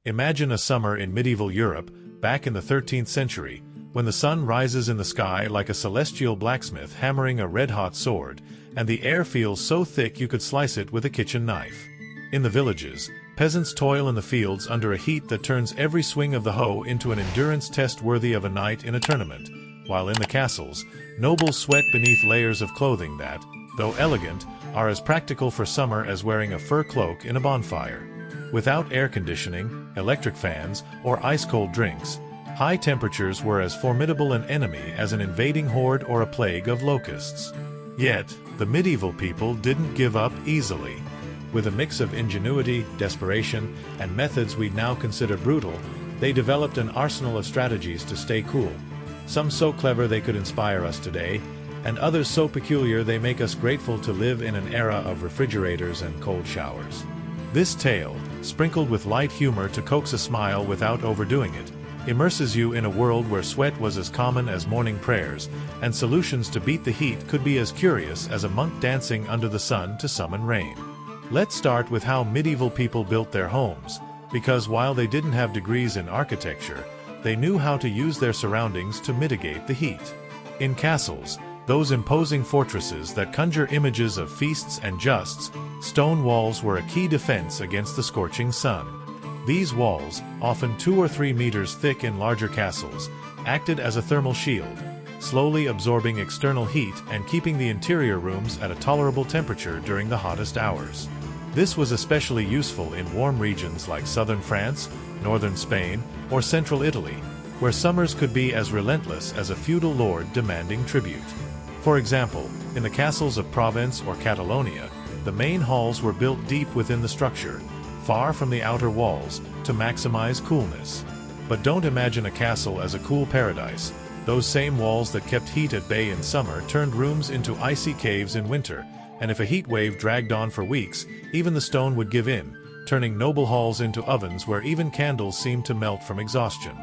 Imagine a summer in medieval Europe, back in the 13th century, when the sun rises in the sky like a celestial blacksmith hammering a red-hot sword, and the air feels so thick you could slice it with a kitchen knife. In the villages, peasants toil in the fields under a heat that turns every swing of the hoe into an endurance test worthy of a knight in a tournament, while in the castles, nobles sweat beneath layers of clothing that, though elegant, are as practical for summer as wearing a fur cloak in a bonfire. Without air conditioning, electric fans, or ice-cold drinks, high temperatures were as formidable an enemy as an invading horde or a plague of locusts. Yet, the medieval people didn't give up easily. With a mix of ingenuity, desperation, and methods we'd now consider brutal, they developed an arsenal of strategies to stay cool. Some so clever they could inspire us today, and others so peculiar they make us grateful to live in an era of refrigerators and cold showers. This tale, sprinkled with light humor to coax a smile without overdoing it, immerses you in a world where sweat was as common as morning prayers, and solutions to beat the heat could be as curious as a monk dancing under the sun to summon rain. Let's start with how medieval people built their homes, because while they didn't have degrees in architecture, they knew how to use their surroundings to mitigate the heat. In castles, those imposing fortresses that conjure images of feasts and justs, stone walls were a key defense against the scorching sun. These walls, often 2 or 3 meters thick in larger castles, acted as a thermal shield, slowly absorbing external heat and keeping the interior rooms at a tolerable temperature during the hottest hours. This was especially useful in warm regions like southern France, northern Spain, or central Italy, where summers could be as relentless as a feudal lord demanding tribute. For example, in the castles of Provence or Catalonia, the main halls were built deep within the structure, far from the outer walls, to maximize coolness. But don't imagine a castle as a cool paradise. Those same walls that kept heat at bay in summer turned rooms into icy caves in winter, and if a heat wave dragged on for weeks, even the stone would give in, turning noble halls into ovens where even candles seemed to melt from exhaustion.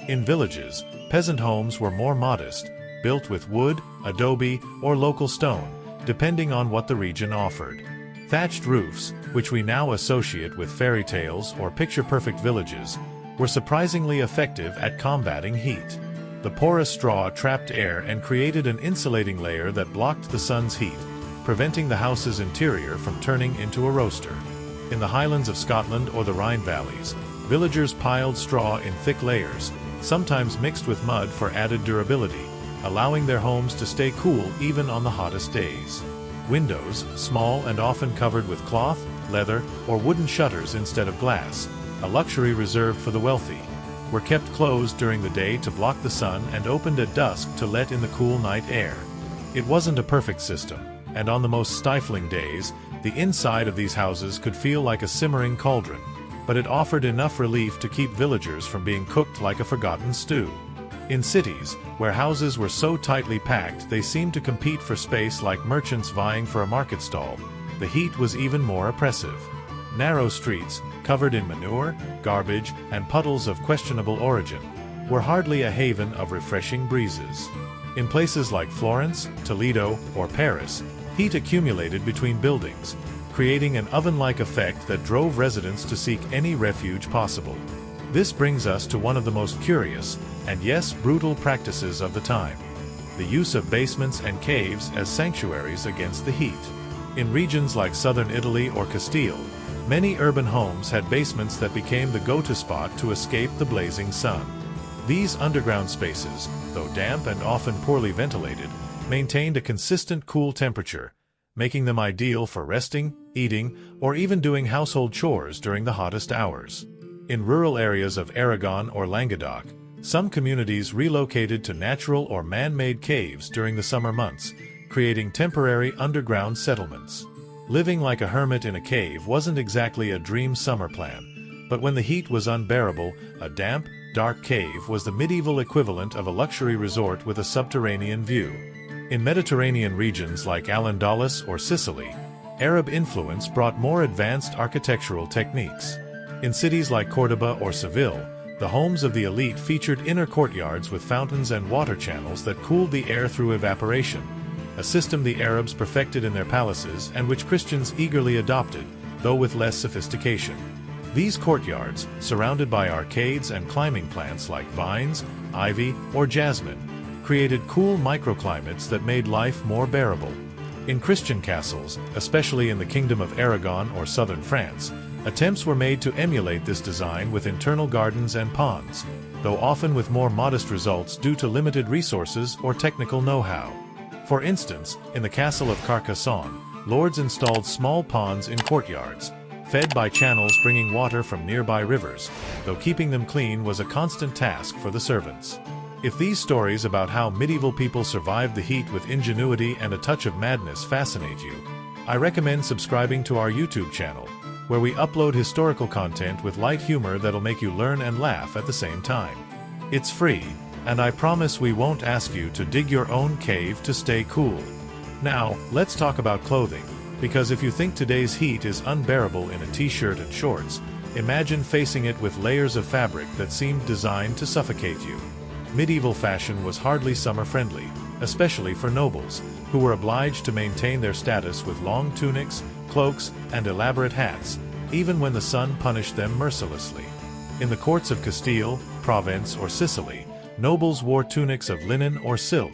In villages, peasant homes were more modest, built with wood, adobe, or local stone, depending on what the region offered. Thatched roofs, which we now associate with fairy tales or picture-perfect villages, were surprisingly effective at combating heat. The porous straw trapped air and created an insulating layer that blocked the sun's heat, preventing the house's interior from turning into a roaster. In the highlands of Scotland or the Rhine valleys, villagers piled straw in thick layers, sometimes mixed with mud for added durability, allowing their homes to stay cool even on the hottest days. Windows, small and often covered with cloth, leather, or wooden shutters instead of glass, a luxury reserved for the wealthy, were kept closed during the day to block the sun and opened at dusk to let in the cool night air. It wasn't a perfect system, and on the most stifling days, the inside of these houses could feel like a simmering cauldron, but it offered enough relief to keep villagers from being cooked like a forgotten stew. In cities, where houses were so tightly packed they seemed to compete for space like merchants vying for a market stall, the heat was even more oppressive. Narrow streets, covered in manure, garbage, and puddles of questionable origin, were hardly a haven of refreshing breezes. In places like Florence, Toledo, or Paris, heat accumulated between buildings, creating an oven-like effect that drove residents to seek any refuge possible. This brings us to one of the most curious, and yes, brutal practices of the time: the use of basements and caves as sanctuaries against the heat. In regions like southern Italy or Castile, many urban homes had basements that became the go-to spot to escape the blazing sun. These underground spaces, though damp and often poorly ventilated, maintained a consistent cool temperature, making them ideal for resting, eating, or even doing household chores during the hottest hours. In rural areas of Aragon or Languedoc, some communities relocated to natural or man-made caves during the summer months, creating temporary underground settlements. Living like a hermit in a cave wasn't exactly a dream summer plan, but when the heat was unbearable, a damp, dark cave was the medieval equivalent of a luxury resort with a subterranean view. In Mediterranean regions like Al-Andalus or Sicily, Arab influence brought more advanced architectural techniques. In cities like Córdoba or Seville, the homes of the elite featured inner courtyards with fountains and water channels that cooled the air through evaporation, a system the Arabs perfected in their palaces and which Christians eagerly adopted, though with less sophistication. These courtyards, surrounded by arcades and climbing plants like vines, ivy, or jasmine, created cool microclimates that made life more bearable. In Christian castles, especially in the Kingdom of Aragon or southern France, attempts were made to emulate this design with internal gardens and ponds, though often with more modest results due to limited resources or technical know-how. For instance, in the castle of Carcassonne, lords installed small ponds in courtyards, fed by channels bringing water from nearby rivers, though keeping them clean was a constant task for the servants. If these stories about how medieval people survived the heat with ingenuity and a touch of madness fascinate you, I recommend subscribing to our YouTube channel, where we upload historical content with light humor that'll make you learn and laugh at the same time. It's free, and I promise we won't ask you to dig your own cave to stay cool. Now, let's talk about clothing, because if you think today's heat is unbearable in a t-shirt and shorts, imagine facing it with layers of fabric that seemed designed to suffocate you. Medieval fashion was hardly summer-friendly, especially for nobles, who were obliged to maintain their status with long tunics, cloaks, and elaborate hats, even when the sun punished them mercilessly. In the courts of Castile, Provence, or Sicily, nobles wore tunics of linen or silk,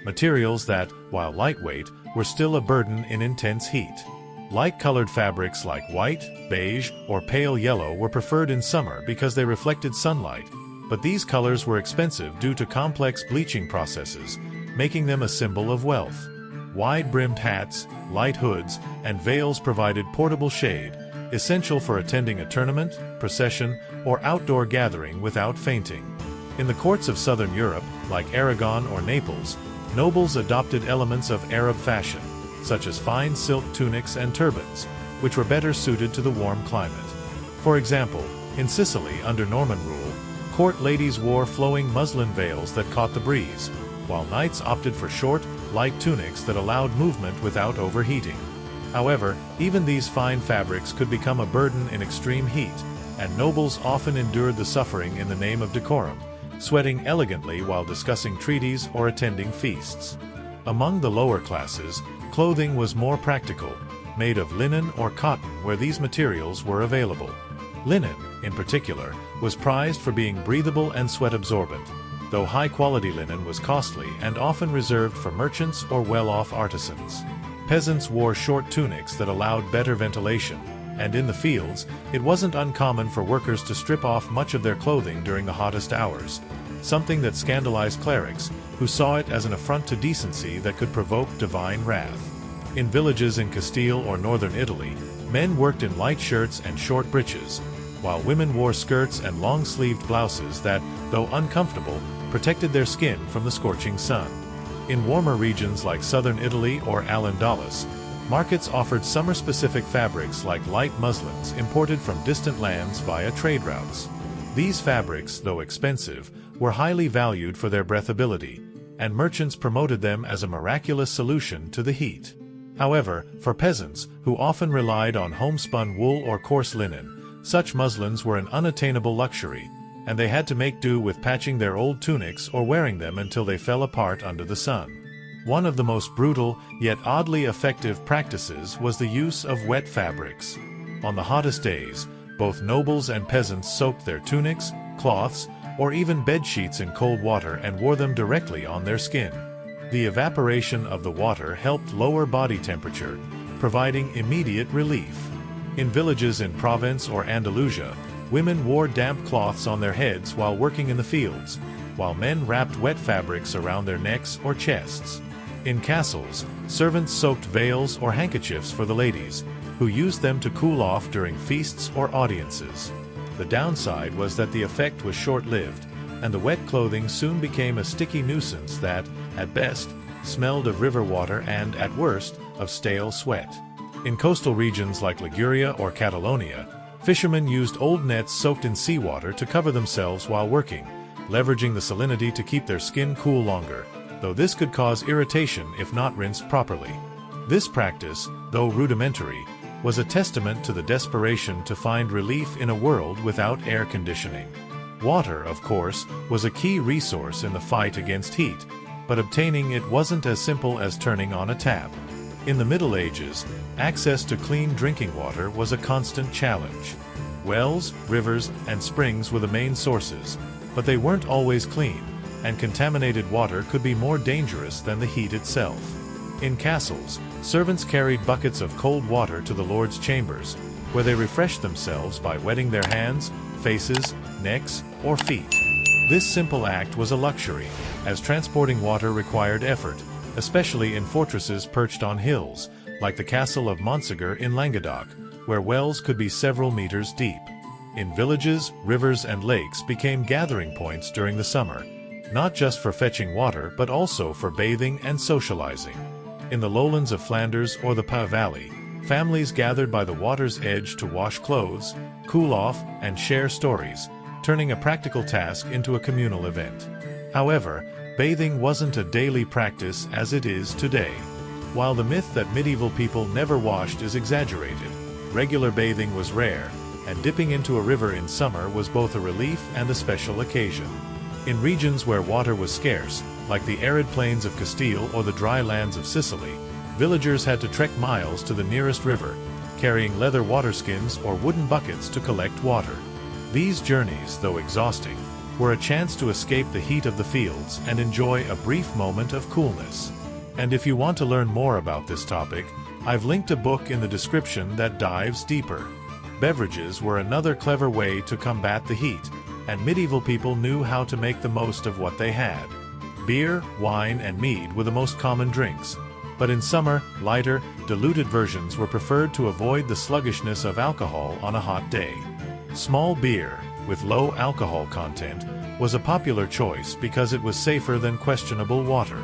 materials that, while lightweight, were still a burden in intense heat. Light-colored fabrics like white, beige, or pale yellow were preferred in summer because they reflected sunlight, but these colors were expensive due to complex bleaching processes, making them a symbol of wealth. Wide-brimmed hats, light hoods, and veils provided portable shade, essential for attending a tournament, procession, or outdoor gathering without fainting. In the courts of southern Europe, like Aragon or Naples, nobles adopted elements of Arab fashion, such as fine silk tunics and turbans, which were better suited to the warm climate. For example, in Sicily under Norman rule, court ladies wore flowing muslin veils that caught the breeze, while knights opted for short, light tunics that allowed movement without overheating. However, even these fine fabrics could become a burden in extreme heat, and nobles often endured the suffering in the name of decorum, sweating elegantly while discussing treaties or attending feasts. Among the lower classes, clothing was more practical, made of linen or cotton where these materials were available. Linen, in particular, was prized for being breathable and sweat-absorbent, though high-quality linen was costly and often reserved for merchants or well-off artisans. Peasants wore short tunics that allowed better ventilation, and in the fields, it wasn't uncommon for workers to strip off much of their clothing during the hottest hours, something that scandalized clerics, who saw it as an affront to decency that could provoke divine wrath. In villages in Castile or northern Italy, men worked in light shirts and short breeches, while women wore skirts and long-sleeved blouses that, though uncomfortable, protected their skin from the scorching sun. In warmer regions like southern Italy or Al-Andalus, markets offered summer-specific fabrics like light muslins imported from distant lands via trade routes. These fabrics, though expensive, were highly valued for their breathability, and merchants promoted them as a miraculous solution to the heat. However, for peasants, who often relied on homespun wool or coarse linen, such muslins were an unattainable luxury, and they had to make do with patching their old tunics or wearing them until they fell apart under the sun. One of the most brutal, yet oddly effective practices was the use of wet fabrics. On the hottest days, both nobles and peasants soaked their tunics, cloths, or even bed sheets in cold water and wore them directly on their skin. The evaporation of the water helped lower body temperature, providing immediate relief. In villages in Provence or Andalusia, women wore damp cloths on their heads while working in the fields, while men wrapped wet fabrics around their necks or chests. In castles, servants soaked veils or handkerchiefs for the ladies, who used them to cool off during feasts or audiences. The downside was that the effect was short-lived, and the wet clothing soon became a sticky nuisance that, at best, smelled of river water and, at worst, of stale sweat. In coastal regions like Liguria or Catalonia, fishermen used old nets soaked in seawater to cover themselves while working, leveraging the salinity to keep their skin cool longer, though this could cause irritation if not rinsed properly. This practice, though rudimentary, was a testament to the desperation to find relief in a world without air conditioning. Water, of course, was a key resource in the fight against heat, but obtaining it wasn't as simple as turning on a tap. In the Middle Ages, access to clean drinking water was a constant challenge. Wells, rivers, and springs were the main sources, but they weren't always clean, and contaminated water could be more dangerous than the heat itself. In castles, servants carried buckets of cold water to the lord's chambers, where they refreshed themselves by wetting their hands, faces, necks, or feet. This simple act was a luxury, as transporting water required effort, especially in fortresses perched on hills, like the castle of Montségur in Languedoc, where wells could be several meters deep. In villages, rivers and lakes became gathering points during the summer, not just for fetching water but also for bathing and socializing. In the lowlands of Flanders or the Pas Valley, families gathered by the water's edge to wash clothes, cool off, and share stories, turning a practical task into a communal event. However, bathing wasn't a daily practice as it is today. While the myth that medieval people never washed is exaggerated, regular bathing was rare, and dipping into a river in summer was both a relief and a special occasion. In regions where water was scarce, like the arid plains of Castile or the dry lands of Sicily, villagers had to trek miles to the nearest river, carrying leather waterskins or wooden buckets to collect water. These journeys, though exhausting, were a chance to escape the heat of the fields and enjoy a brief moment of coolness. And if you want to learn more about this topic, I've linked a book in the description that dives deeper. Beverages were another clever way to combat the heat, and medieval people knew how to make the most of what they had. Beer, wine, and mead were the most common drinks, but in summer, lighter, diluted versions were preferred to avoid the sluggishness of alcohol on a hot day. Small beer, with low alcohol content, was a popular choice because it was safer than questionable water.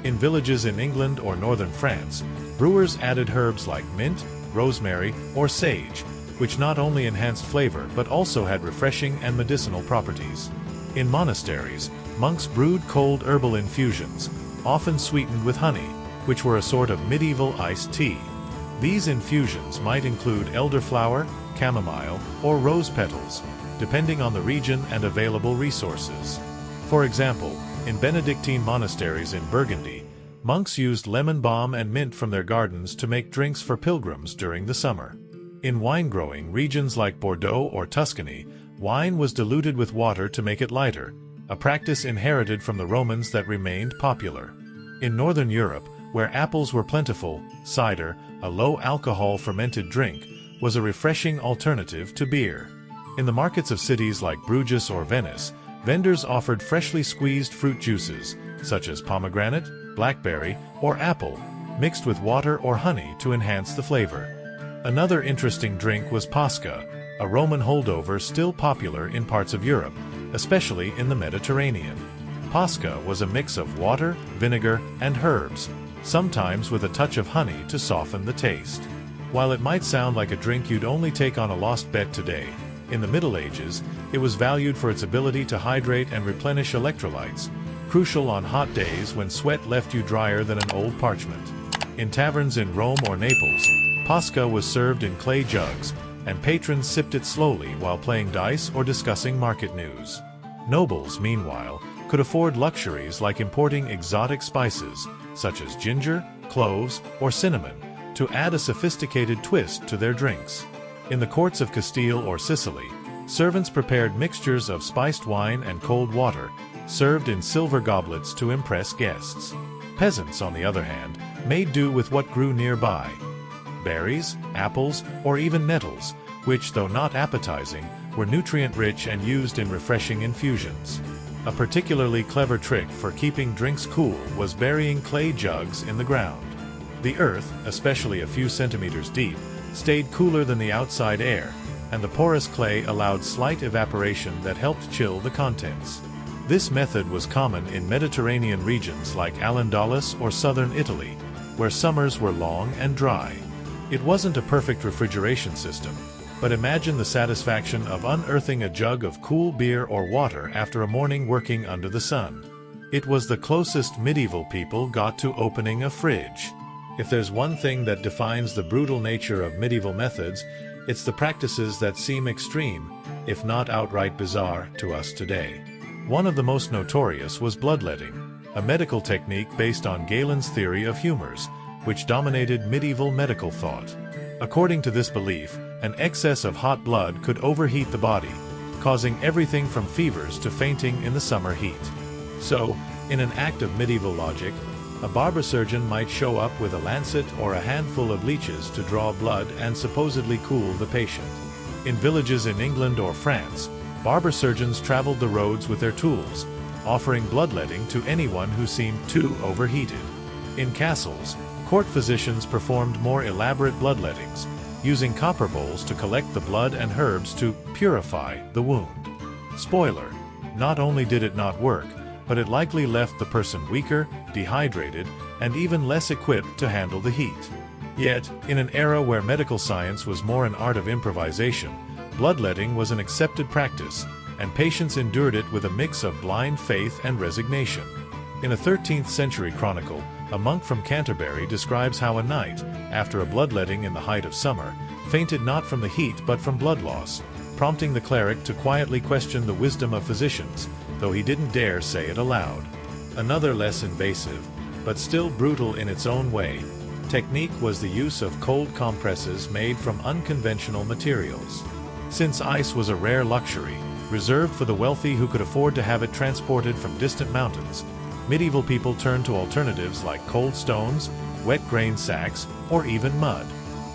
In villages in England or northern France, brewers added herbs like mint, rosemary, or sage, which not only enhanced flavor but also had refreshing and medicinal properties. In monasteries, monks brewed cold herbal infusions, often sweetened with honey, which were a sort of medieval iced tea. These infusions might include elderflower, chamomile, or rose petals, depending on the region and available resources. For example, in Benedictine monasteries in Burgundy, monks used lemon balm and mint from their gardens to make drinks for pilgrims during the summer. In wine-growing regions like Bordeaux or Tuscany, wine was diluted with water to make it lighter, a practice inherited from the Romans that remained popular. In Northern Europe, where apples were plentiful, cider, a low-alcohol fermented drink, was a refreshing alternative to beer. In the markets of cities like Bruges or Venice, vendors offered freshly squeezed fruit juices, such as pomegranate, blackberry, or apple, mixed with water or honey to enhance the flavor. Another interesting drink was pasca, a Roman holdover still popular in parts of Europe, especially in the Mediterranean. Pasca was a mix of water, vinegar, and herbs, sometimes with a touch of honey to soften the taste. While it might sound like a drink you'd only take on a lost bet today, in the Middle Ages, it was valued for its ability to hydrate and replenish electrolytes, crucial on hot days when sweat left you drier than an old parchment. In taverns in Rome or Naples, pasca was served in clay jugs, and patrons sipped it slowly while playing dice or discussing market news. Nobles, meanwhile, could afford luxuries like importing exotic spices, such as ginger, cloves, or cinnamon, to add a sophisticated twist to their drinks. In the courts of Castile or Sicily, servants prepared mixtures of spiced wine and cold water, served in silver goblets to impress guests. Peasants, on the other hand, made do with what grew nearby: berries, apples, or even nettles, which, though not appetizing, were nutrient-rich and used in refreshing infusions. A particularly clever trick for keeping drinks cool was burying clay jugs in the ground. The earth, especially a few centimeters deep, stayed cooler than the outside air, and the porous clay allowed slight evaporation that helped chill the contents. This method was common in Mediterranean regions like Al-Andalus or southern Italy, where summers were long and dry. It wasn't a perfect refrigeration system, but imagine the satisfaction of unearthing a jug of cool beer or water after a morning working under the sun. It was the closest medieval people got to opening a fridge. If there's one thing that defines the brutal nature of medieval methods, it's the practices that seem extreme, if not outright bizarre, to us today. One of the most notorious was bloodletting, a medical technique based on Galen's theory of humors, which dominated medieval medical thought. According to this belief, An excess of hot blood could overheat the body, causing everything from fevers to fainting in the summer heat. So, in an act of medieval logic, a barber surgeon might show up with a lancet or a handful of leeches to draw blood and supposedly cool the patient. In villages in England or France, barber surgeons traveled the roads with their tools, offering bloodletting to anyone who seemed too overheated. In castles, court physicians performed more elaborate bloodlettings, using copper bowls to collect the blood and herbs to purify the wound. Spoiler: not only did it not work, but it likely left the person weaker, dehydrated, and even less equipped to handle the heat. Yet, in an era where medical science was more an art of improvisation, bloodletting was an accepted practice, and patients endured it with a mix of blind faith and resignation. In a 13th century chronicle, a monk from Canterbury describes how a knight, after a bloodletting in the height of summer, fainted not from the heat but from blood loss, prompting the cleric to quietly question the wisdom of physicians, though he didn't dare say it aloud. Another less invasive, but still brutal in its own way, technique was the use of cold compresses made from unconventional materials. Since ice was a rare luxury, reserved for the wealthy who could afford to have it transported from distant mountains, medieval people turned to alternatives like cold stones, wet grain sacks, or even mud.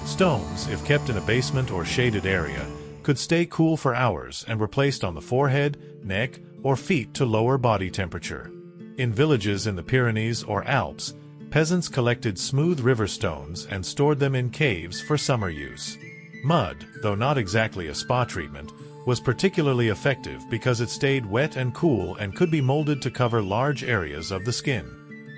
Stones, if kept in a basement or shaded area, could stay cool for hours and were placed on the forehead, neck, or feet to lower body temperature. In villages in the Pyrenees or Alps, peasants collected smooth river stones and stored them in caves for summer use. Mud, though not exactly a spa treatment, was particularly effective because it stayed wet and cool and could be molded to cover large areas of the skin.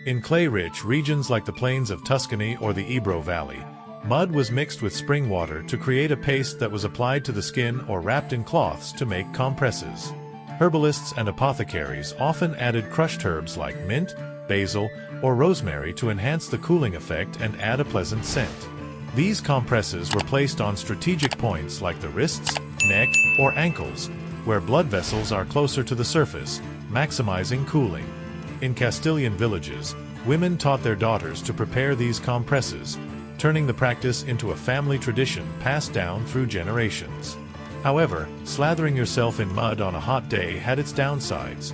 In clay-rich regions like the plains of Tuscany or the Ebro Valley, mud was mixed with spring water to create a paste that was applied to the skin or wrapped in cloths to make compresses. Herbalists and apothecaries often added crushed herbs like mint, basil, or rosemary to enhance the cooling effect and add a pleasant scent. These compresses were placed on strategic points like the wrists, neck, or ankles, where blood vessels are closer to the surface, maximizing cooling. In Castilian villages, women taught their daughters to prepare these compresses, turning the practice into a family tradition passed down through generations. However, slathering yourself in mud on a hot day had its downsides.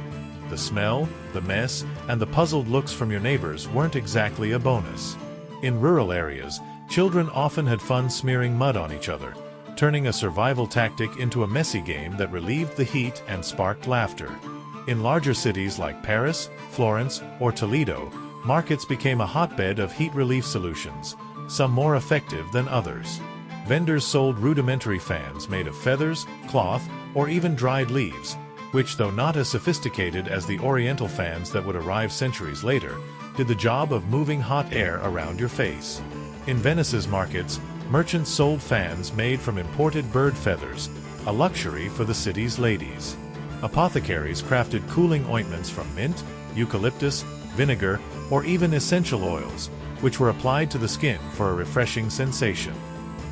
The smell, the mess, and the puzzled looks from your neighbors weren't exactly a bonus. In rural areas, children often had fun smearing mud on each other, turning a survival tactic into a messy game that relieved the heat and sparked laughter. In larger cities like Paris, Florence, or Toledo, markets became a hotbed of heat relief solutions, some more effective than others. Vendors sold rudimentary fans made of feathers, cloth, or even dried leaves, which, though not as sophisticated as the oriental fans that would arrive centuries later, did the job of moving hot air around your face. In Venice's markets, merchants sold fans made from imported bird feathers, a luxury for the city's ladies. Apothecaries crafted cooling ointments from mint, eucalyptus, vinegar, or even essential oils, which were applied to the skin for a refreshing sensation.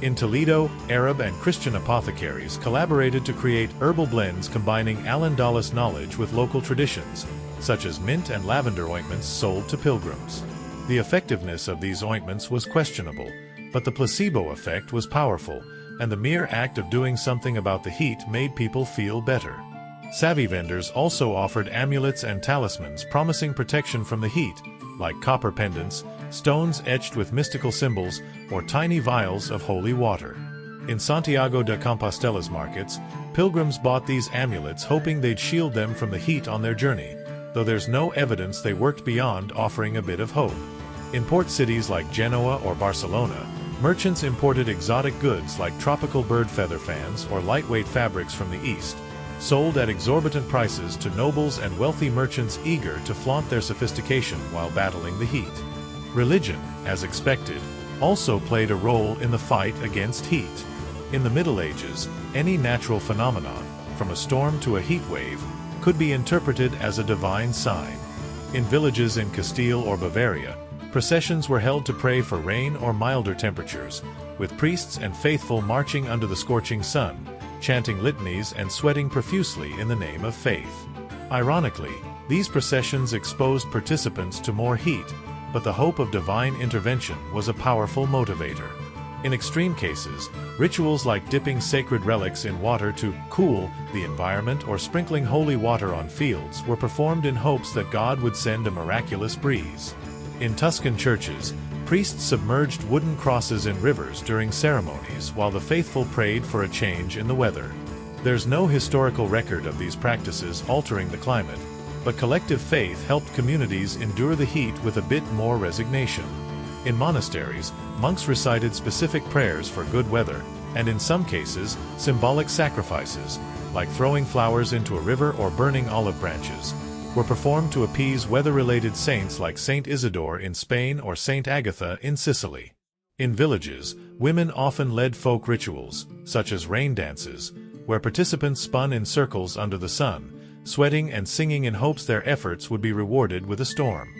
In Toledo, Arab and Christian apothecaries collaborated to create herbal blends combining Al-Andalus knowledge with local traditions, such as mint and lavender ointments sold to pilgrims. The effectiveness of these ointments was questionable, but the placebo effect was powerful, and the mere act of doing something about the heat made people feel better. Savvy vendors also offered amulets and talismans promising protection from the heat, like copper pendants, stones etched with mystical symbols, or tiny vials of holy water. In Santiago de Compostela's markets, pilgrims bought these amulets hoping they'd shield them from the heat on their journey, though there's no evidence they worked beyond offering a bit of hope. In port cities like Genoa or Barcelona, merchants imported exotic goods like tropical bird feather fans or lightweight fabrics from the East, sold at exorbitant prices to nobles and wealthy merchants eager to flaunt their sophistication while battling the heat. Religion, as expected, also played a role in the fight against heat. In the Middle Ages, any natural phenomenon, from a storm to a heat wave, could be interpreted as a divine sign. In villages in Castile or Bavaria, processions were held to pray for rain or milder temperatures, with priests and faithful marching under the scorching sun, chanting litanies and sweating profusely in the name of faith. Ironically, these processions exposed participants to more heat, but the hope of divine intervention was a powerful motivator. In extreme cases, rituals like dipping sacred relics in water to cool the environment or sprinkling holy water on fields were performed in hopes that God would send a miraculous breeze. In Tuscan churches, priests submerged wooden crosses in rivers during ceremonies while the faithful prayed for a change in the weather. There's no historical record of these practices altering the climate, but collective faith helped communities endure the heat with a bit more resignation. In monasteries, monks recited specific prayers for good weather, and in some cases, symbolic sacrifices, like throwing flowers into a river or burning olive branches, were performed to appease weather-related saints like Saint Isidore in Spain or Saint Agatha in Sicily. In villages, women often led folk rituals, such as rain dances, where participants spun in circles under the sun, sweating and singing in hopes their efforts would be rewarded with a storm.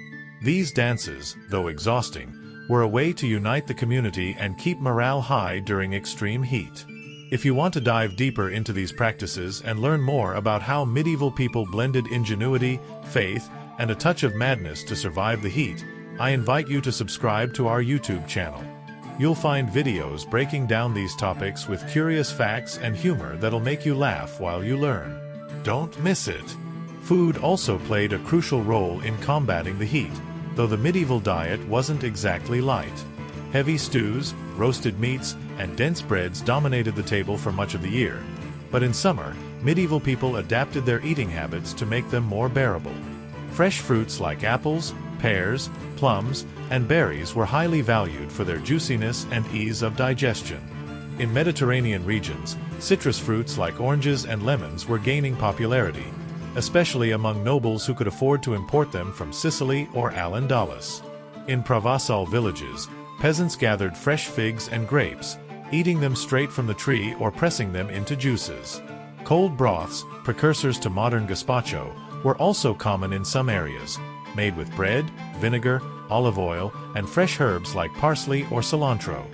These dances, though exhausting, were a way to unite the community and keep morale high during extreme heat. If you want to dive deeper into these practices and learn more about how medieval people blended ingenuity, faith, and a touch of madness to survive the heat, I invite you to subscribe to our YouTube channel. You'll find videos breaking down these topics with curious facts and humor that'll make you laugh while you learn. Don't miss it! Food also played a crucial role in combating the heat, though the medieval diet wasn't exactly light. Heavy stews, roasted meats, and dense breads dominated the table for much of the year. But in summer, medieval people adapted their eating habits to make them more bearable. Fresh fruits like apples, pears, plums, and berries were highly valued for their juiciness and ease of digestion. In Mediterranean regions, citrus fruits like oranges and lemons were gaining popularity, especially among nobles who could afford to import them from Sicily or Al-Andalus. In Provençal villages, peasants gathered fresh figs and grapes, eating them straight from the tree or pressing them into juices. Cold broths, precursors to modern gazpacho, were also common in some areas, made with bread, vinegar, olive oil, and fresh herbs like parsley or cilantro.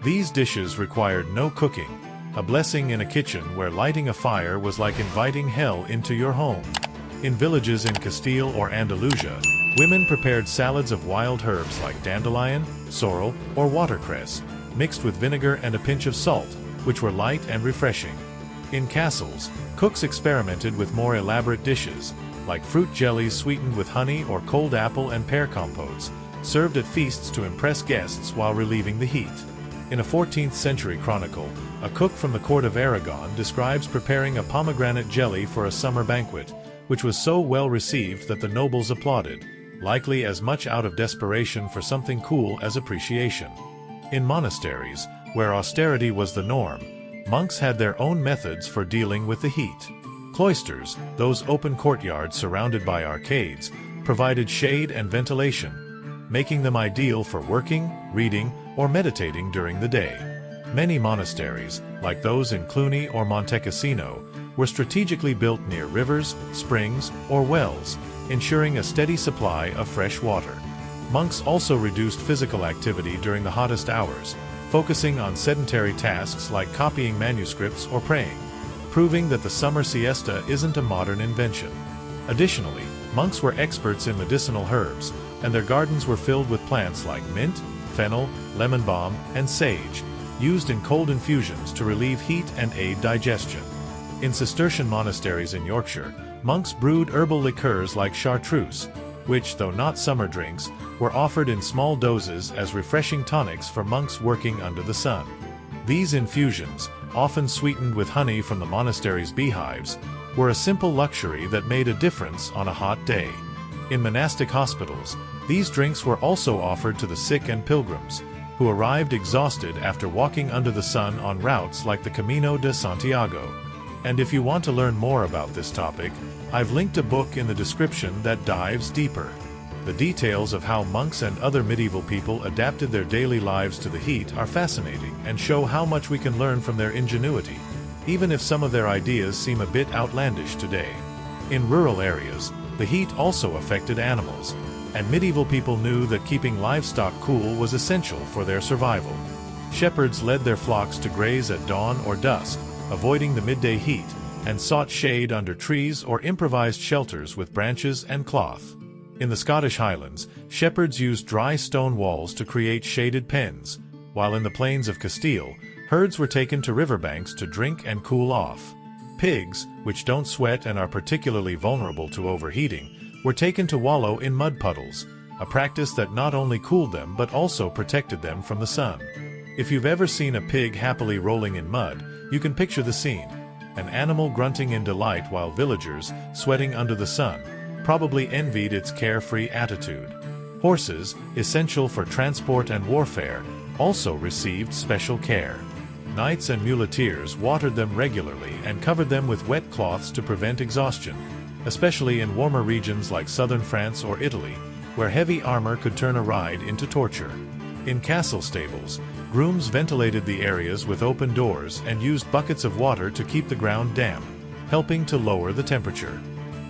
These dishes required no cooking, a blessing in a kitchen where lighting a fire was like inviting hell into your home. In villages in Castile or Andalusia, women prepared salads of wild herbs like dandelion, sorrel, or watercress, mixed with vinegar and a pinch of salt, which were light and refreshing. In castles, cooks experimented with more elaborate dishes, like fruit jellies sweetened with honey or cold apple and pear compotes, served at feasts to impress guests while relieving the heat. In a 14th century chronicle, a cook from the court of Aragon describes preparing a pomegranate jelly for a summer banquet, which was so well received that the nobles applauded, likely as much out of desperation for something cool as appreciation. In monasteries, where austerity was the norm, monks had their own methods for dealing with the heat. Cloisters, those open courtyards surrounded by arcades, provided shade and ventilation, making them ideal for working, reading, or meditating during the day. Many monasteries, like those in Cluny or Monte Cassino, were strategically built near rivers, springs, or wells, ensuring a steady supply of fresh water. Monks also reduced physical activity during the hottest hours, focusing on sedentary tasks like copying manuscripts or praying, proving that the summer siesta isn't a modern invention. Additionally, monks were experts in medicinal herbs, and their gardens were filled with plants like mint, fennel, lemon balm, and sage, used in cold infusions to relieve heat and aid digestion. In Cistercian monasteries in Yorkshire, monks brewed herbal liqueurs like chartreuse, which, though not summer drinks, were offered in small doses as refreshing tonics for monks working under the sun. These infusions, often sweetened with honey from the monastery's beehives, were a simple luxury that made a difference on a hot day. In monastic hospitals, these drinks were also offered to the sick and pilgrims, who arrived exhausted after walking under the sun on routes like the Camino de Santiago. And if you want to learn more about this topic, I've linked a book in the description that dives deeper. The details of how monks and other medieval people adapted their daily lives to the heat are fascinating and show how much we can learn from their ingenuity, even if some of their ideas seem a bit outlandish today. In rural areas, the heat also affected animals, and medieval people knew that keeping livestock cool was essential for their survival. Shepherds led their flocks to graze at dawn or dusk, avoiding the midday heat, and sought shade under trees or improvised shelters with branches and cloth. In the Scottish Highlands, shepherds used dry stone walls to create shaded pens, while in the plains of Castile, herds were taken to riverbanks to drink and cool off. Pigs, which don't sweat and are particularly vulnerable to overheating, were taken to wallow in mud puddles, a practice that not only cooled them but also protected them from the sun. If you've ever seen a pig happily rolling in mud, you can picture the scene. An animal grunting in delight while villagers, sweating under the sun, probably envied its carefree attitude. Horses, essential for transport and warfare, also received special care. Knights and muleteers watered them regularly and covered them with wet cloths to prevent exhaustion, especially in warmer regions like southern France or Italy, where heavy armor could turn a ride into torture. In castle stables, grooms ventilated the areas with open doors and used buckets of water to keep the ground damp, helping to lower the temperature.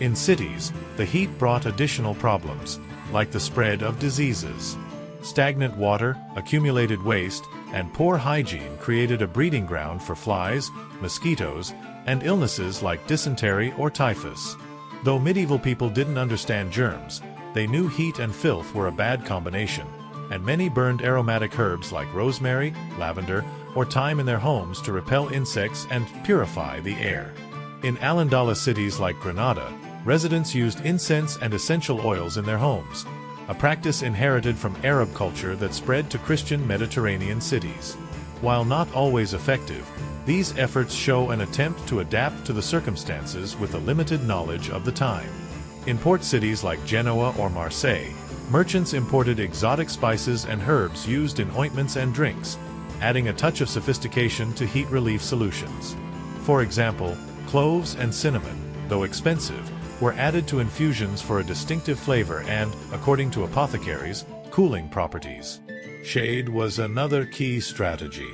In cities, the heat brought additional problems, like the spread of diseases. Stagnant water, accumulated waste, and poor hygiene created a breeding ground for flies, mosquitoes, and illnesses like dysentery or typhus. Though medieval people didn't understand germs, they knew heat and filth were a bad combination, and many burned aromatic herbs like rosemary, lavender, or thyme in their homes to repel insects and purify the air. In Al-Andalus cities like Granada, residents used incense and essential oils in their homes, a practice inherited from Arab culture that spread to Christian Mediterranean cities. While not always effective, these efforts show an attempt to adapt to the circumstances with a limited knowledge of the time. In port cities like Genoa or Marseille, merchants imported exotic spices and herbs used in ointments and drinks, adding a touch of sophistication to heat relief solutions. For example, cloves and cinnamon, though expensive, were added to infusions for a distinctive flavor and, according to apothecaries, cooling properties. Shade was another key strategy.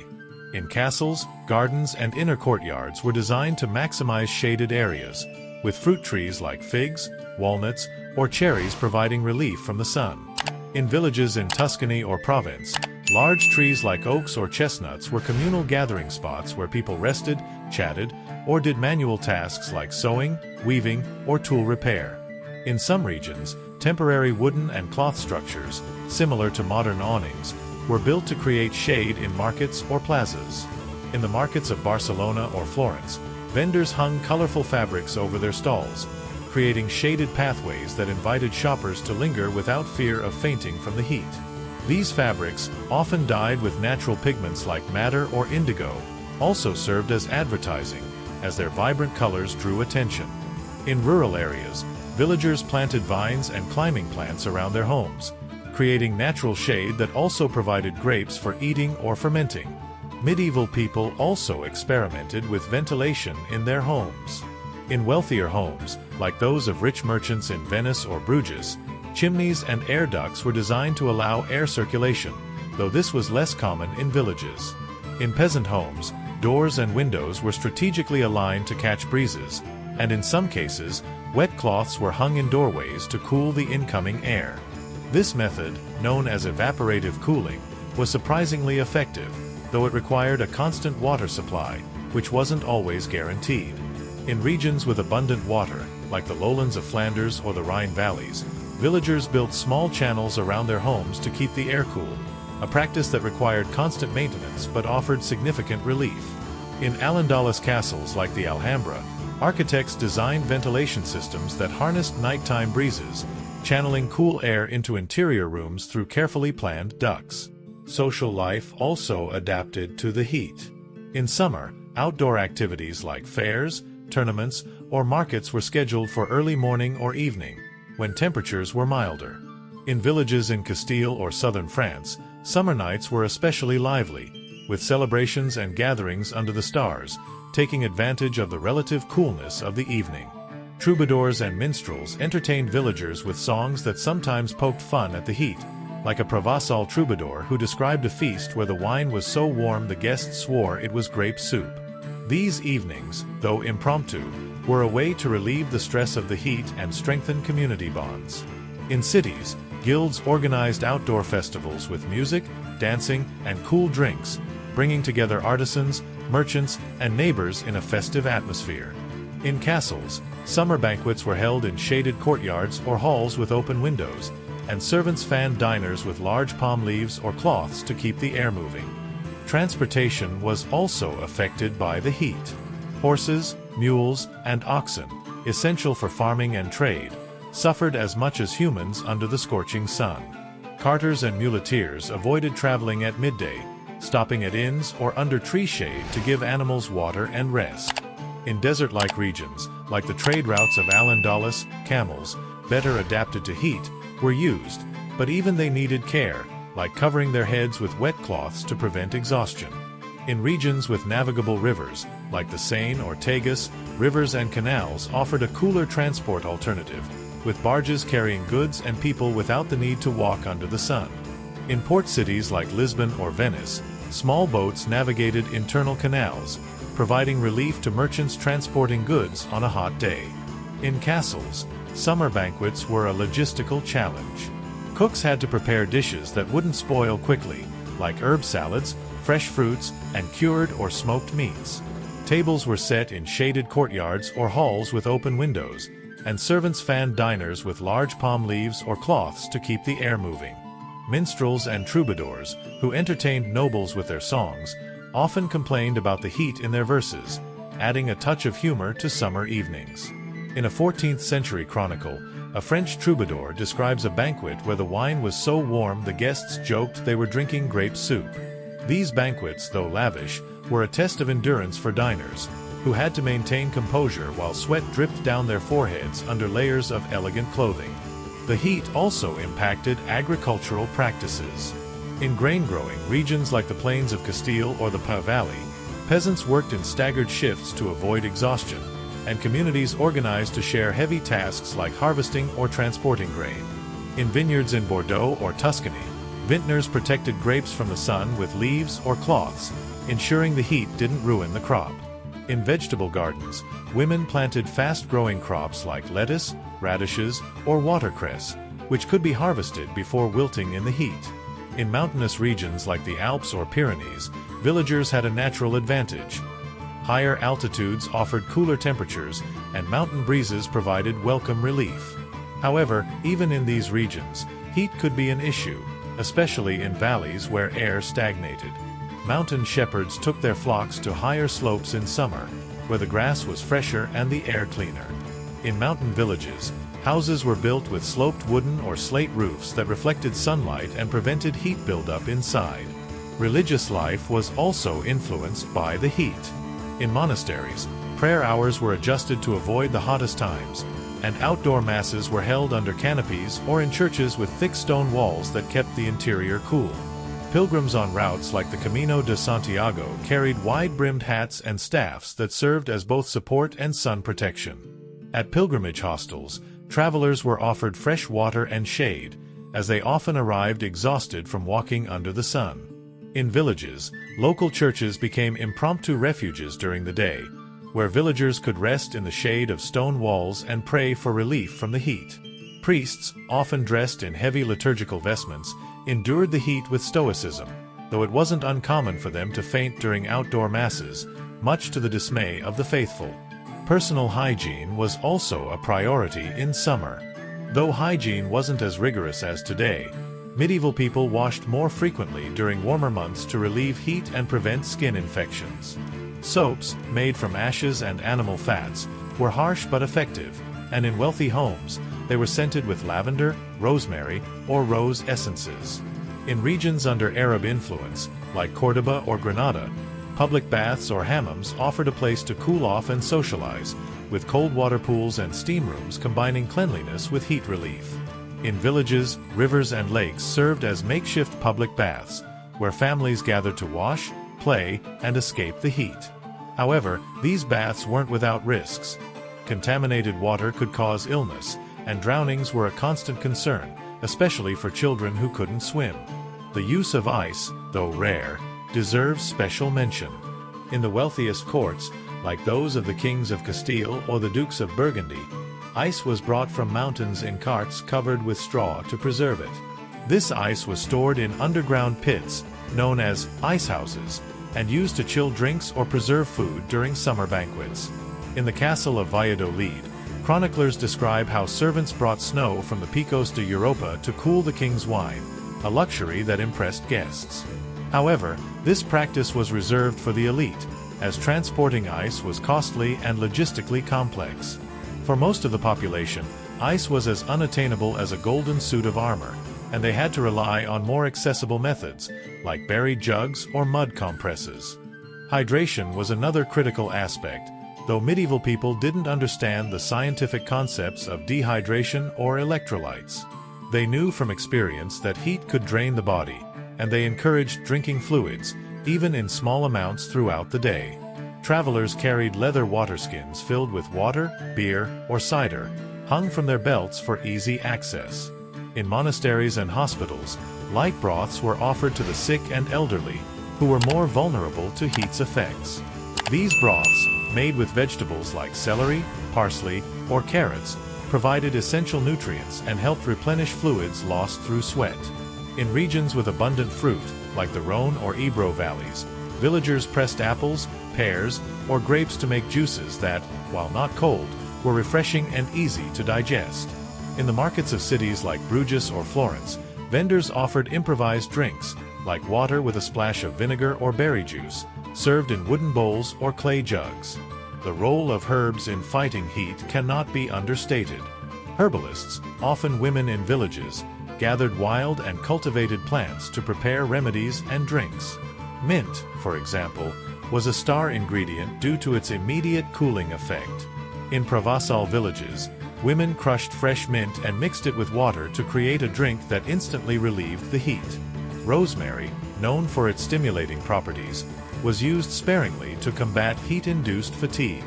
In castles, gardens, and inner courtyards were designed to maximize shaded areas, with fruit trees like figs, walnuts, or cherries providing relief from the sun. In villages in Tuscany or Provence, large trees like oaks or chestnuts were communal gathering spots where people rested, chatted, or did manual tasks like sewing, weaving, or tool repair. In some regions, temporary wooden and cloth structures, similar to modern awnings, were built to create shade in markets or plazas. In the markets of Barcelona or Florence, vendors hung colorful fabrics over their stalls, creating shaded pathways that invited shoppers to linger without fear of fainting from the heat. These fabrics, often dyed with natural pigments like madder or indigo, also served as advertising, as their vibrant colors drew attention. In rural areas, villagers planted vines and climbing plants around their homes, creating natural shade that also provided grapes for eating or fermenting. Medieval people also experimented with ventilation in their homes. In wealthier homes, like those of rich merchants in Venice or Bruges, chimneys and air ducts were designed to allow air circulation, though this was less common in villages. In peasant homes, doors and windows were strategically aligned to catch breezes, and in some cases, wet cloths were hung in doorways to cool the incoming air. This method, known as evaporative cooling, was surprisingly effective, though it required a constant water supply, which wasn't always guaranteed. In regions with abundant water, like the lowlands of Flanders or the Rhine valleys, villagers built small channels around their homes to keep the air cool, a practice that required constant maintenance but offered significant relief. In Al-Andalus castles like the Alhambra, architects designed ventilation systems that harnessed nighttime breezes, channeling cool air into interior rooms through carefully planned ducts. Social life also adapted to the heat. In summer, outdoor activities like fairs, tournaments, or markets were scheduled for early morning or evening, when temperatures were milder. In villages in Castile or southern France, summer nights were especially lively, with celebrations and gatherings under the stars, taking advantage of the relative coolness of the evening. Troubadours and minstrels entertained villagers with songs that sometimes poked fun at the heat, like a Provençal troubadour who described a feast where the wine was so warm the guests swore it was grape soup. These evenings, though impromptu, were a way to relieve the stress of the heat and strengthen community bonds. In cities, guilds organized outdoor festivals with music, dancing, and cool drinks, bringing together artisans, merchants, and neighbors in a festive atmosphere. In castles, summer banquets were held in shaded courtyards or halls with open windows, and servants fanned diners with large palm leaves or cloths to keep the air moving. Transportation was also affected by the heat. Horses, mules, and oxen, essential for farming and trade, suffered as much as humans under the scorching sun. Carters and muleteers avoided traveling at midday, stopping at inns or under tree shade to give animals water and rest. In desert-like regions, like the trade routes of Al-Andalus, camels, better adapted to heat, were used, but even they needed care, like covering their heads with wet cloths to prevent exhaustion. In regions with navigable rivers, like the Seine or Tagus, rivers and canals offered a cooler transport alternative, with barges carrying goods and people without the need to walk under the sun. In port cities like Lisbon or Venice, small boats navigated internal canals, providing relief to merchants transporting goods on a hot day. In castles, summer banquets were a logistical challenge. Cooks had to prepare dishes that wouldn't spoil quickly, like herb salads, fresh fruits, and cured or smoked meats. Tables were set in shaded courtyards or halls with open windows, and servants fanned diners with large palm leaves or cloths to keep the air moving. Minstrels and troubadours, who entertained nobles with their songs, often complained about the heat in their verses, adding a touch of humor to summer evenings. In a 14th century chronicle, a French troubadour describes a banquet where the wine was so warm the guests joked they were drinking grape soup. These banquets, though lavish, were a test of endurance for diners, who had to maintain composure while sweat dripped down their foreheads under layers of elegant clothing. The heat also impacted agricultural practices. In grain-growing regions like the plains of Castile or the Pa Valley, peasants worked in staggered shifts to avoid exhaustion, and communities organized to share heavy tasks like harvesting or transporting grain. In vineyards in Bordeaux or Tuscany, vintners protected grapes from the sun with leaves or cloths, ensuring the heat didn't ruin the crop. In vegetable gardens, women planted fast-growing crops like lettuce, radishes, or watercress, which could be harvested before wilting in the heat. In mountainous regions like the Alps or Pyrenees, villagers had a natural advantage. Higher altitudes offered cooler temperatures, and mountain breezes provided welcome relief. However, even in these regions, heat could be an issue, especially in valleys where air stagnated. Mountain shepherds took their flocks to higher slopes in summer, where the grass was fresher and the air cleaner. In mountain villages, houses were built with sloped wooden or slate roofs that reflected sunlight and prevented heat buildup inside. Religious life was also influenced by the heat. In monasteries, prayer hours were adjusted to avoid the hottest times, and outdoor masses were held under canopies or in churches with thick stone walls that kept the interior cool. Pilgrims on routes like the Camino de Santiago carried wide-brimmed hats and staffs that served as both support and sun protection. At pilgrimage hostels, travelers were offered fresh water and shade, as they often arrived exhausted from walking under the sun. In villages, local churches became impromptu refuges during the day, where villagers could rest in the shade of stone walls and pray for relief from the heat. Priests, often dressed in heavy liturgical vestments, endured the heat with stoicism, though it wasn't uncommon for them to faint during outdoor masses, much to the dismay of the faithful. Personal hygiene was also a priority in summer. Though hygiene wasn't as rigorous as today, medieval people washed more frequently during warmer months to relieve heat and prevent skin infections. Soaps, made from ashes and animal fats, were harsh but effective, and in wealthy homes, they were scented with lavender, rosemary, or rose essences. In regions under Arab influence, like Cordoba or Granada, public baths or hammams offered a place to cool off and socialize, with cold water pools and steam rooms combining cleanliness with heat relief. In villages, rivers and lakes served as makeshift public baths, where families gathered to wash, play, and escape the heat. However, these baths weren't without risks. Contaminated water could cause illness, and drownings were a constant concern, especially for children who couldn't swim. The use of ice, though rare, deserves special mention. In the wealthiest courts, like those of the kings of Castile or the dukes of Burgundy, ice was brought from mountains in carts covered with straw to preserve it. This ice was stored in underground pits, known as ice houses, and used to chill drinks or preserve food during summer banquets. In the castle of Valladolid, chroniclers describe how servants brought snow from the Picos de Europa to cool the king's wine, a luxury that impressed guests. However, this practice was reserved for the elite, as transporting ice was costly and logistically complex. For most of the population, ice was as unattainable as a golden suit of armor, and they had to rely on more accessible methods, like buried jugs or mud compresses. Hydration was another critical aspect, though medieval people didn't understand the scientific concepts of dehydration or electrolytes. They knew from experience that heat could drain the body, and they encouraged drinking fluids, even in small amounts throughout the day. Travelers carried leather waterskins filled with water, beer, or cider, hung from their belts for easy access. In monasteries and hospitals, light broths were offered to the sick and elderly, who were more vulnerable to heat's effects. These broths, made with vegetables like celery, parsley, or carrots, provided essential nutrients and helped replenish fluids lost through sweat. In regions with abundant fruit, like the Rhone or Ebro valleys, villagers pressed apples, pears, or grapes to make juices that, while not cold, were refreshing and easy to digest. In the markets of cities like Bruges or Florence, vendors offered improvised drinks, like water with a splash of vinegar or berry juice, served in wooden bowls or clay jugs. The role of herbs in fighting heat cannot be understated. Herbalists, often women in villages, gathered wild and cultivated plants to prepare remedies and drinks. Mint, for example, was a star ingredient due to its immediate cooling effect. In Provençal villages, women crushed fresh mint and mixed it with water to create a drink that instantly relieved the heat. Rosemary, known for its stimulating properties, was used sparingly to combat heat-induced fatigue.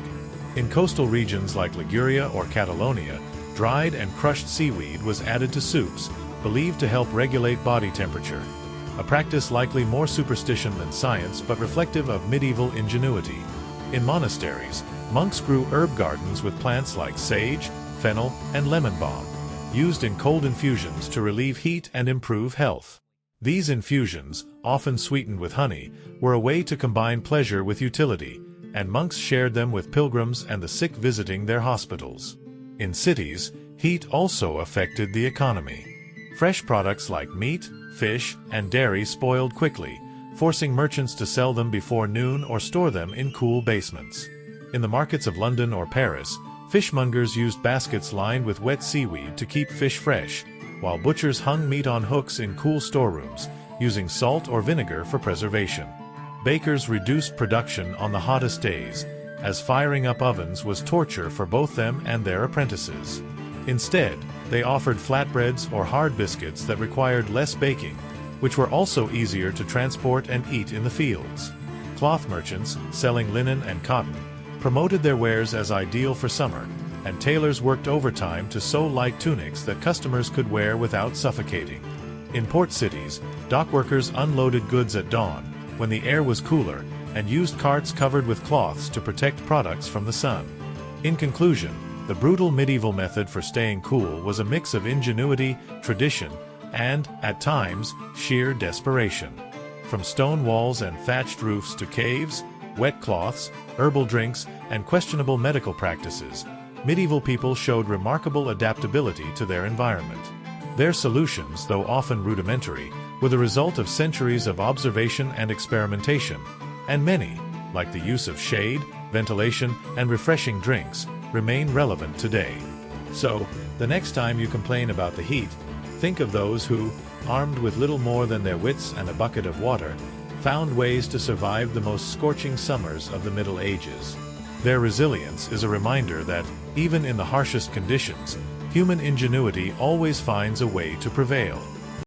In coastal regions like Liguria or Catalonia, dried and crushed seaweed was added to soups, believed to help regulate body temperature. A practice likely more superstition than science but reflective of medieval ingenuity. In monasteries, monks grew herb gardens with plants like sage, fennel, and lemon balm, used in cold infusions to relieve heat and improve health. These infusions, often sweetened with honey, were a way to combine pleasure with utility, and monks shared them with pilgrims and the sick visiting their hospitals. In cities, heat also affected the economy. Fresh products like meat, fish, and dairy spoiled quickly, forcing merchants to sell them before noon or store them in cool basements. In the markets of London or Paris, fishmongers used baskets lined with wet seaweed to keep fish fresh, while butchers hung meat on hooks in cool storerooms, using salt or vinegar for preservation. Bakers reduced production on the hottest days, as firing up ovens was torture for both them and their apprentices. Instead, they offered flatbreads or hard biscuits that required less baking, which were also easier to transport and eat in the fields. Cloth merchants, selling linen and cotton, promoted their wares as ideal for summer, and tailors worked overtime to sew light tunics that customers could wear without suffocating. In port cities, dockworkers unloaded goods at dawn, when the air was cooler, and used carts covered with cloths to protect products from the sun. In conclusion, the brutal medieval method for staying cool was a mix of ingenuity, tradition, and, at times, sheer desperation. From stone walls and thatched roofs to caves, wet cloths, herbal drinks, and questionable medical practices, medieval people showed remarkable adaptability to their environment. Their solutions, though often rudimentary, were the result of centuries of observation and experimentation, and many, like the use of shade, ventilation, and refreshing drinks, remain relevant today. So, the next time you complain about the heat, think of those who, armed with little more than their wits and a bucket of water, found ways to survive the most scorching summers of the Middle Ages. Their resilience is a reminder that, even in the harshest conditions, human ingenuity always finds a way to prevail.